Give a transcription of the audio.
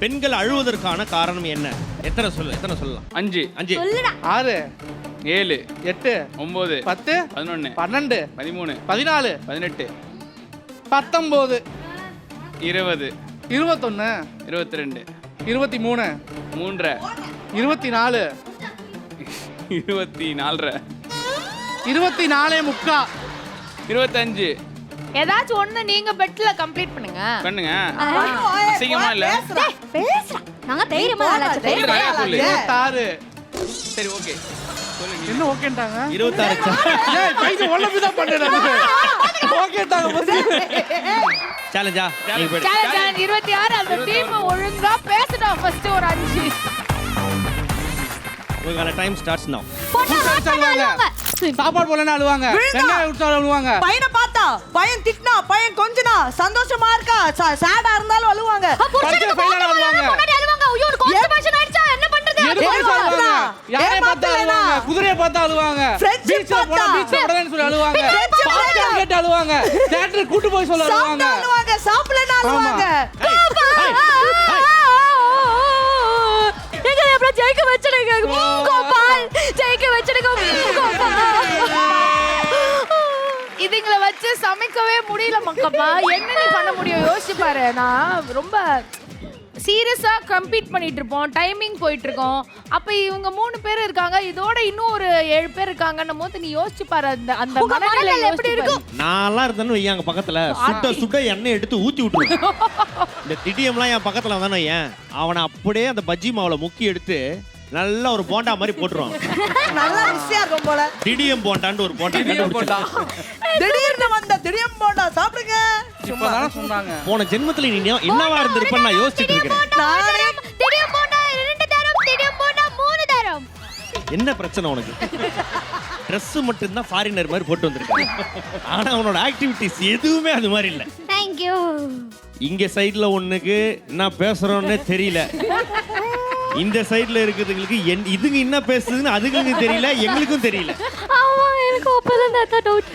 பெண்கள் அழுவதற்கான காரணம் என்ன? எத்தனை சொல்லலாம்? 5 6 7 8 9 10 11 12 13 14 18 19 20 21 22 23 3 24 24 24 முக்கா 25 ஏதாச்சும் ஒண்ணு நீங்க பெட்ல கம்ப்ளீட் பண்ணுங்க. அசிங்கமா இல்ல? பேசுறா. நாங்க தைரியமா தைரியமா சொல்லு. 26 சரி ஓகே. சொல்லுங்க. என்ன ஓகேன்டாங்க? 26 ஏய் பைசா ஒண்ணு தான் பண்ணேன். ஓகேன்டாங்க பஸ். சேலஞ்சா? சேலஞ்ச் 26 அந்த டீம் ஒழுங்கா பேசணும் ஃபர்ஸ்ட் ஒரு 5. உங்களோட டைம் ஸ்டார்ட்ஸ் நவ. சாப்பாடு போலனா அழுவாங்க, வெங்காயம் உட்சா அழுவாங்க. பையனை பார்த்தா, பையன் திட்டினா, பையன் கொஞ்சனா, சந்தோஷமா இருக்கா, சேடா இருந்தாலும் அழுவாங்க. பரிச்சை ஃபெயிலா அழுவாங்க. முன்னாடி அழுவாங்க. ஐயோ ஒரு கான்ஸ்டிபேஷன் ஆயிடுச்சா என்ன பண்றது? எதுக்கு அழுவாங்க? யாரை பார்த்தா அழுவாங்க, குதிரையை பார்த்தா அழுவாங்க, பீச்ல போனா பீச்ல உடனே சொல்லி அழுவாங்க, பாப்கார்ன் கேட்டு அழுவாங்க, தியேட்டருக்கு கூட்டி போய் சொல்ல அழுவாங்க, அழுவாங்க, சாப்பிடலனா அழுவாங்க. எங்களை எப்ப ஜெயிக்க வச்சிடுங்க கோபால், ஜெயிக்க வச்சிடுங்க கோபால். இதுங்களை வச்சு சமைக்கவே முடியல மக்கப்பா. என்ன நீ பண்ண முடியும் யோசிச்சு பாரு. நான் ரொம்ப சீரியஸா கம்பீட் பண்ணிட்டு இருப்போம், டைமிங் போயிட்டு இருக்கோம். அப்ப இவங்க 3 பேர் இருக்காங்க, இதோட இன்னும் ஒரு 7 பேர் இருக்காங்கன்னும் போது நீ யோசிச்சு பாரு அந்த மனநிலை எப்படி இருக்கும். நான்லாம் இருந்தேன்னு வையாங்க பக்கத்துல சுட்ட எண்ணெய் எடுத்து ஊத்தி விட்டுருவேன். இந்த திடியம்லாம் என் பக்கத்துல வந்தானோ ஏன் அவனை அப்படியே அந்த பஜ்ஜி மாவுல முக்கி எடுத்து நல்லா ஒரு போண்டா மாதிரி போட்டுருவான். நல்லா ருசியா இருக்கும் போல. திடியம் போண்டான்னு ஒரு போண்டா திடீர்னு வந்த திடியம் போண்டா சாப்பிடுங்க. இப்பதான் சொன்னாங்க. போன ஜென்மத்துல நீ என்னவா இருந்திருப்பேன்னு நான் யோசிச்சுட்டு இருக்கேன். திடியம் போண்டா 2 தரம், திடியம் போண்டா 3 தரம். என்ன பிரச்சனை உனக்கு? ட்ரெஸ் மட்டும் தான் ஃபாரினர் மாதிரி போட்டு வந்திருக்காங்க. ஆனா அவனோட ஆக்டிவிட்டிஸ் எதுவுமே அது மாதிரி இல்ல. Thank you. இங்க சைடுல ஒண்ணுக்கு என்ன பேசுறோம்னே தெரியல. இந்த சைடுல இருக்கிறதுங்களுக்கு இதுங்க என்ன பேசுதுன்னு அதுங்களுக்கு தெரியல, எங்களுக்கும் தெரியல. ஆமா எனக்கு அப்பதான் டவுட்.